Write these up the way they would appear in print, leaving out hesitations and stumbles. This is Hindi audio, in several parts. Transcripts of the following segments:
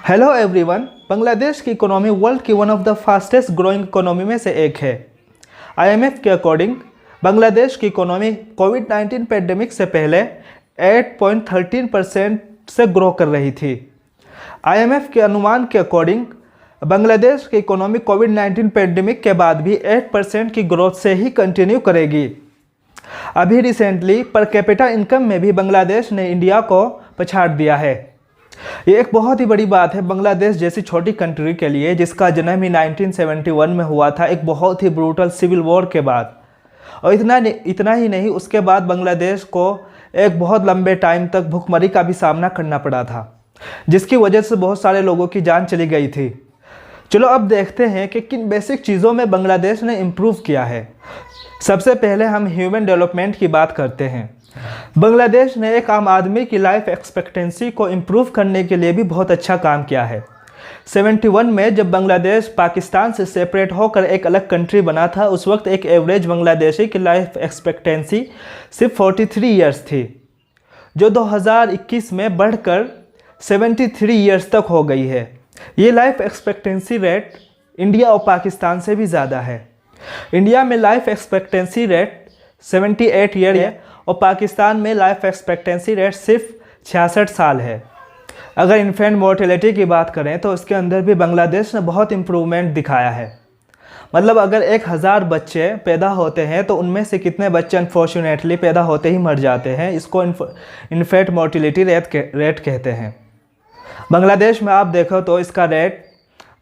Hello everyone. बांग्लादेश की इकोनॉमी वर्ल्ड की one of the fastest growing economy में से एक है। आईएमएफ के अकॉर्डिंग बांग्लादेश की इकोनॉमी कोविड-19 पैंडेमिक से पहले 8.13% से ग्रो कर रही थी। आईएमएफ के अनुमान के अकॉर्डिंग बांग्लादेश की इकोनॉमी कोविड-19 पैंडेमिक के बाद भी 8% की ग्रोथ से ही कंटिन्यू करेगी। अभी रिसेंटली पर कैपिटा इनकम में भी बांग्लादेश ने इंडिया को पछाड़ दिया है। ये एक बहुत ही बड़ी बात है बांग्लादेश जैसी छोटी कंट्री के लिए, जिसका जन्म ही 1971 में हुआ था, एक बहुत ही ब्रूटल सिविल वॉर के बाद। और इतना ही नहीं, उसके बाद बांग्लादेश को एक बहुत लंबे टाइम तक भूखमरी का भी सामना करना पड़ा था, जिसकी वजह से बहुत सारे लोगों की जान चली गई थी। चलो अब देखते हैं कि किन बेसिक चीज़ों में बांग्लादेश ने इम्प्रूव किया है। सबसे पहले हम ह्यूमन डेवलपमेंट की बात करते हैं। बांग्लादेश ने एक आम आदमी की लाइफ एक्सपेक्टेंसी को इम्प्रूव करने के लिए भी बहुत अच्छा काम किया है। 71 में जब बांग्लादेश पाकिस्तान से सेपरेट होकर एक अलग कंट्री बना था, उस वक्त एक एवरेज बांग्लादेशी की लाइफ एक्सपेक्टेंसी सिर्फ 43 ईयर्स थी, जो 2021 में बढ़कर 73 ईयर्स तक हो गई है। ये लाइफ एक्सपेक्टेंसी रेट इंडिया और पाकिस्तान से भी ज़्यादा है। इंडिया में लाइफ एक्सपेक्टेंसी रेट 78 ईयर है और पाकिस्तान में लाइफ एक्सपेक्टेंसी रेट सिर्फ 66 साल है। अगर इन्फेंट मोर्टेलिटी की बात करें तो उसके अंदर भी बांग्लादेश ने बहुत इम्प्रूवमेंट दिखाया है। मतलब अगर 1000 बच्चे पैदा होते हैं तो उनमें से कितने बच्चे अनफॉर्चुनेटली पैदा होते ही मर जाते हैं। इसको इन्फेंट मोर्टेलिटी रेट कहते हैं। बांग्लादेश में आप देखो तो इसका रेट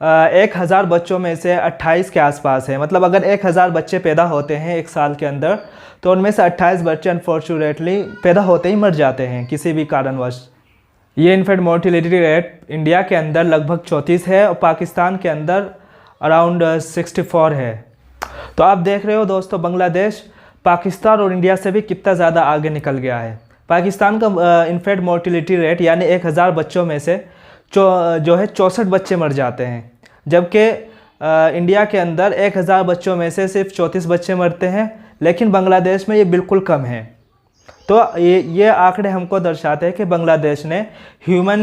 1000 बच्चों में से 28 के आसपास है। मतलब अगर 1000 बच्चे पैदा होते हैं एक साल के अंदर तो उनमें से 28 बच्चे अनफॉर्चुनेटली पैदा होते ही मर जाते हैं किसी भी कारणवश। ये इन्फेंट मोर्टेलिटी रेट इंडिया के अंदर लगभग 34 है और पाकिस्तान के अंदर अराउंड 64 है। तो आप देख रहे हो दोस्तों, बांग्लादेश पाकिस्तान और इंडिया से भी कितना ज़्यादा आगे निकल गया है। पाकिस्तान का इन्फेंट मोर्टेलिटी रेट यानी 1000 बच्चों में से जो है 64 बच्चे मर जाते हैं, जबकि इंडिया के अंदर 1000 बच्चों में से सिर्फ 34 बच्चे मरते हैं, लेकिन बांग्लादेश में ये बिल्कुल कम है। तो ये आंकड़े हमको दर्शाते हैं कि बांग्लादेश ने ह्यूमन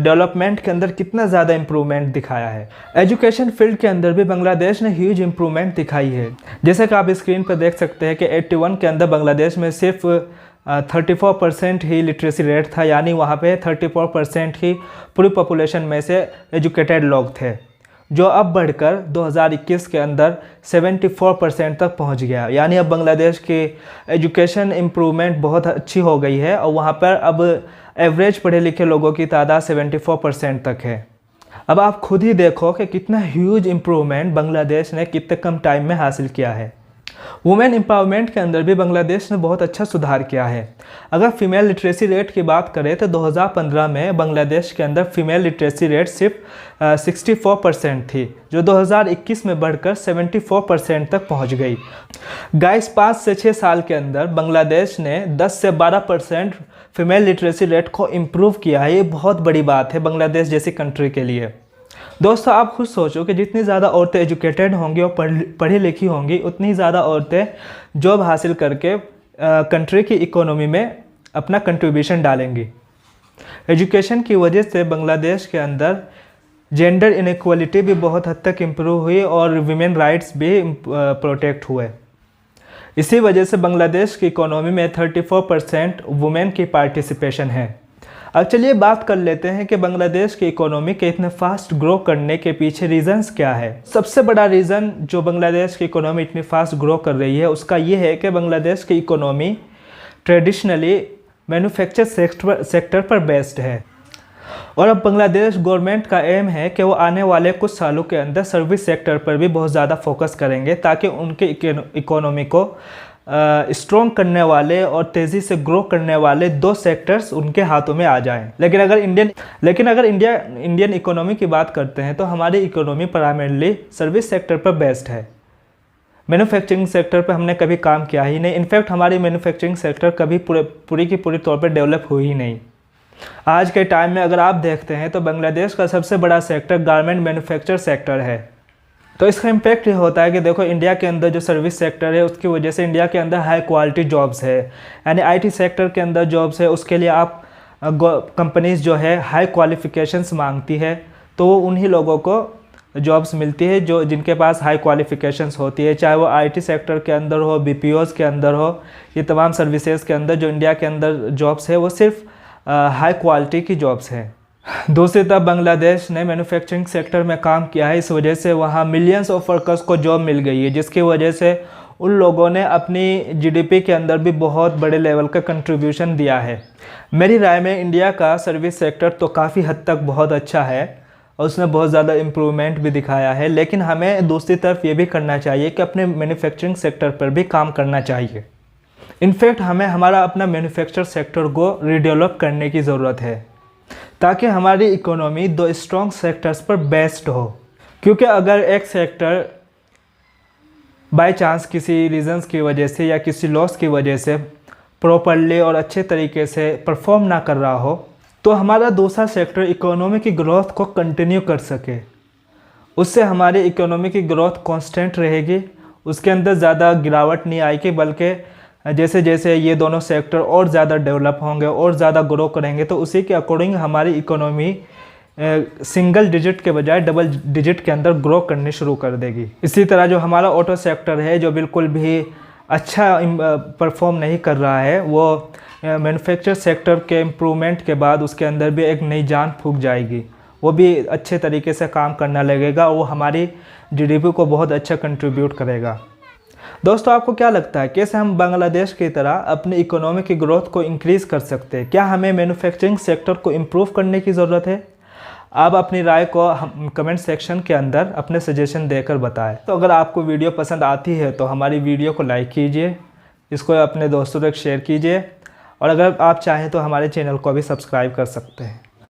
डेवलपमेंट के अंदर कितना ज़्यादा इम्प्रूवमेंट दिखाया है। एजुकेशन फील्ड के अंदर भी बांग्लादेश ने ह्यूज इम्प्रूवमेंट दिखाई है। जैसे कि आप स्क्रीन पर देख सकते हैं कि 81 के अंदर बांग्लादेश में सिर्फ 34% ही लिटरेसी रेट था, यानी वहाँ पे 34% ही पूरी पॉपुलेशन में से एजुकेटेड लोग थे, जो अब बढ़कर 2021 के अंदर 74% तक पहुँच गया। यानी अब बांग्लादेश की एजुकेशन इम्प्रूवमेंट बहुत अच्छी हो गई है और वहाँ पर अब एवरेज पढ़े लिखे लोगों की तादाद 74% तक है। अब आप खुद ही देखो कि कितना ह्यूज इम्प्रूवमेंट बांग्लादेश ने कितने कम टाइम में हासिल किया है। वुमेन एम्पावरमेंट के अंदर भी बांग्लादेश ने बहुत अच्छा सुधार किया है। अगर फीमेल लिटरेसी रेट की बात करें तो 2015 में बांग्लादेश के अंदर फीमेल लिटरेसी रेट सिर्फ 64% थी, जो 2021 में बढ़कर 74% तक पहुंच गई। गाइस, 5 से 6 साल के अंदर बांग्लादेश ने 10 से 12% फीमेल लिटरेसी रेट को इम्प्रूव किया है। ये बहुत बड़ी बात है बांग्लादेश जैसी कंट्री के लिए। दोस्तों, आप खुद सोचो कि जितनी ज़्यादा औरतें एजुकेटेड होंगी और पढ़ी लिखी होंगी, उतनी ज़्यादा औरतें जॉब हासिल करके कंट्री की इकोनॉमी में अपना कंट्रीब्यूशन डालेंगी। एजुकेशन की वजह से बांग्लादेश के अंदर जेंडर इनइक्वालिटी भी बहुत हद तक इम्प्रूव हुई और वीमेन राइट्स भी प्रोटेक्ट हुए। इसी वजह से बांग्लादेश की इकोनॉमी में 34% वुमेन की पार्टिसिपेशन है। अब चलिए बात कर लेते हैं कि बांग्लादेश की इकोनॉमी के इतने फास्ट ग्रो करने के पीछे रीजंस क्या है। सबसे बड़ा रीज़न जो बांग्लादेश की इकोनॉमी इतनी फास्ट ग्रो कर रही है उसका ये है कि बांग्लादेश की इकोनॉमी ट्रेडिशनली मैन्युफैक्चर सेक्टर पर बेस्ड है और अब बांग्लादेश गवर्नमेंट का एम है कि वो आने वाले कुछ सालों के अंदर सर्विस सेक्टर पर भी बहुत ज़्यादा फोकस करेंगे, ताकि उनके इकोनॉमी को स्ट्रॉन्ग करने वाले और तेज़ी से ग्रो करने वाले 2 सेक्टर्स उनके हाथों में आ जाएं। लेकिन अगर इंडियन इकोनॉमी की बात करते हैं तो हमारी इकोनॉमी प्राइमरीली सर्विस सेक्टर पर बेस्ड है। मैन्युफैक्चरिंग सेक्टर पर हमने कभी काम किया ही नहीं। इनफैक्ट हमारी मैन्युफैक्चरिंग सेक्टर कभी पूरी की पूरी तौर पर डेवलप हुई ही नहीं। आज के टाइम में अगर आप देखते हैं तो बांग्लादेश का सबसे बड़ा सेक्टर गारमेंट मैन्युफैक्चर सेक्टर है। तो इसका इम्पैक्ट ये होता है कि देखो, इंडिया के अंदर जो सर्विस सेक्टर है उसकी वजह से इंडिया के अंदर हाई क्वालिटी जॉब्स है, यानी आईटी सेक्टर के अंदर जॉब्स है, उसके लिए आप कंपनीज़ जो है हाई क्वालिफ़िकेशंस मांगती है, तो वो उन्हीं लोगों को जॉब्स मिलती है जो जिनके पास हाई क्वालिफ़िकेशंस होती है, चाहे वो आईटी सेक्टर के अंदर हो, बीपीओज़ के अंदर हो, ये तमाम सर्विसेज के अंदर जो इंडिया के अंदर जॉब्स है वो सिर्फ हाई क्वालिटी की जॉब्स है। दूसरी तरफ बांग्लादेश ने मैन्युफैक्चरिंग सेक्टर में काम किया है, इस वजह से वहाँ मिलियंस ऑफ वर्कर्स को जॉब मिल गई है, जिसकी वजह से उन लोगों ने अपनी जीडीपी के अंदर भी बहुत बड़े लेवल का कंट्रीब्यूशन दिया है। मेरी राय में इंडिया का सर्विस सेक्टर तो काफ़ी हद तक बहुत अच्छा है और उसने बहुत ज़्यादा इम्प्रूवमेंट भी दिखाया है, लेकिन हमें दूसरी तरफ ये भी करना चाहिए कि अपने मैन्युफैक्चरिंग सेक्टर पर भी काम करना चाहिए। इनफैक्ट हमें हमारा अपना मैन्युफैक्चर सेक्टर को रीडेवलप करने की ज़रूरत है ताकि हमारी इकोनॉमी दो स्ट्रॉन्ग सेक्टर्स पर बेस्ड हो, क्योंकि अगर एक सेक्टर बाय चांस किसी रीज़न्स की वजह से या किसी लॉस की वजह से प्रॉपरली और अच्छे तरीके से परफॉर्म ना कर रहा हो, तो हमारा दूसरा सेक्टर इकोनॉमी की ग्रोथ को कंटिन्यू कर सके, उससे हमारी इकोनॉमी की ग्रोथ कांस्टेंट रहेगी, उसके अंदर ज़्यादा गिरावट नहीं आएगी, बल्कि जैसे जैसे ये दोनों सेक्टर और ज़्यादा डेवलप होंगे और ज़्यादा ग्रो करेंगे, तो उसी के अकॉर्डिंग हमारी इकोनॉमी सिंगल डिजिट के बजाय डबल डिजिट के अंदर ग्रो करनी शुरू कर देगी। इसी तरह जो हमारा ऑटो सेक्टर है जो बिल्कुल भी अच्छा परफॉर्म नहीं कर रहा है, वो मैन्युफैक्चर सेक्टर के इम्प्रूवमेंट के बाद उसके अंदर भी एक नई जान फूंक जाएगी, वो भी अच्छे तरीके से काम करना लगेगा, वो हमारी जीडीपी को बहुत अच्छा कंट्रीब्यूट करेगा। दोस्तों, आपको क्या लगता है कैसे हम बांग्लादेश की तरह अपनी इकोनॉमी की ग्रोथ को इंक्रीज़ कर सकते हैं? क्या हमें मैन्युफैक्चरिंग सेक्टर को इम्प्रूव करने की ज़रूरत है? आप अपनी राय को हम कमेंट सेक्शन के अंदर अपने सजेशन देकर बताएं। तो अगर आपको वीडियो पसंद आती है तो हमारी वीडियो को लाइक कीजिए, इसको अपने दोस्तों तक शेयर कीजिए, और अगर आप चाहें तो हमारे चैनल को भी सब्सक्राइब कर सकते हैं।